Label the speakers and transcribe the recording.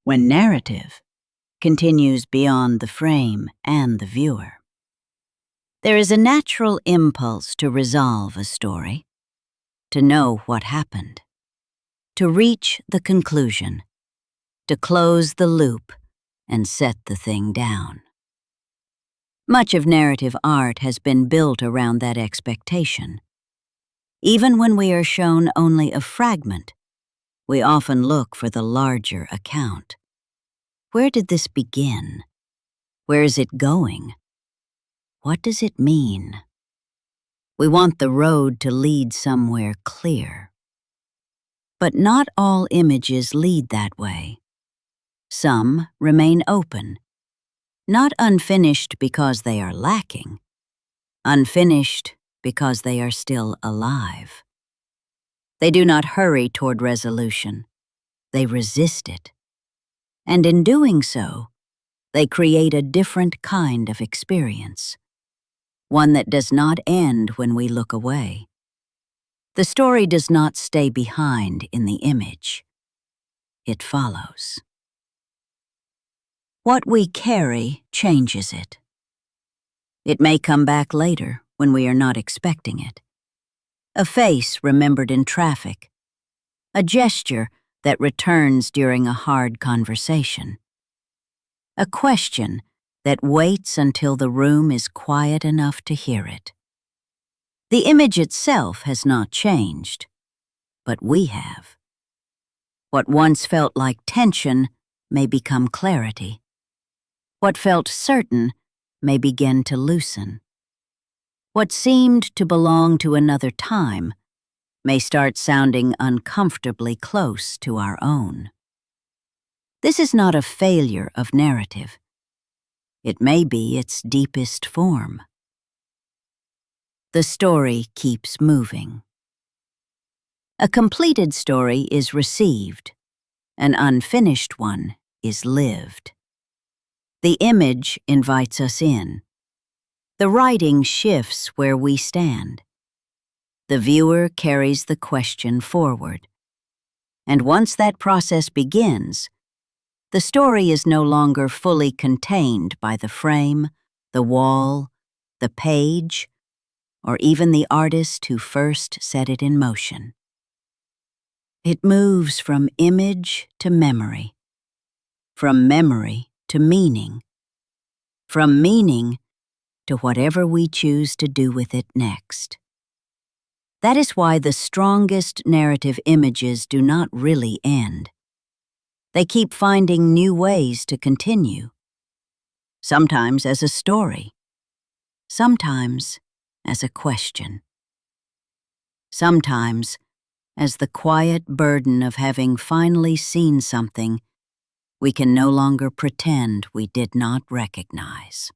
Speaker 1: when narrative continues beyond the frame and the viewer. There is a natural impulse to resolve a story, to know what happened, to reach the conclusion, to close the loop and set the thing down. Much of narrative art has been built around that expectation. Even when we are shown only a fragment, we often look for the larger account. Where did this begin? Where is it going? What does it mean? We want the road to lead somewhere clear. But not all images lead that way. Some remain open, not unfinished because they are lacking, unfinished because they are still alive. They do not hurry toward resolution. They resist it. And in doing so, they create a different kind of experience, one that does not end when we look away. The story does not stay behind in the image. It follows. What we carry changes it. It may come back later when we are not expecting it. A face remembered in traffic. A gesture that returns during a hard conversation. A question that waits until the room is quiet enough to hear it. The image itself has not changed, but we have. What once felt like tension may become clarity. What felt certain may begin to loosen. What seemed to belong to another time may start sounding uncomfortably close to our own. This is not a failure of narrative. It may be its deepest form. The story keeps moving. A completed story is received. An unfinished one is lived. The image invites us in. The writing shifts where we stand. The viewer carries the question forward. And once that process begins, the story is no longer fully contained by the frame, the wall, the page, or even the artist who first set it in motion. It moves from image to memory, from memory to meaning, from meaning to whatever we choose to do with it next. That is why the strongest narrative images do not really end. They keep finding new ways to continue, sometimes as a story, sometimes as a question, sometimes as the quiet burden of having finally seen something we can no longer pretend we did not recognize.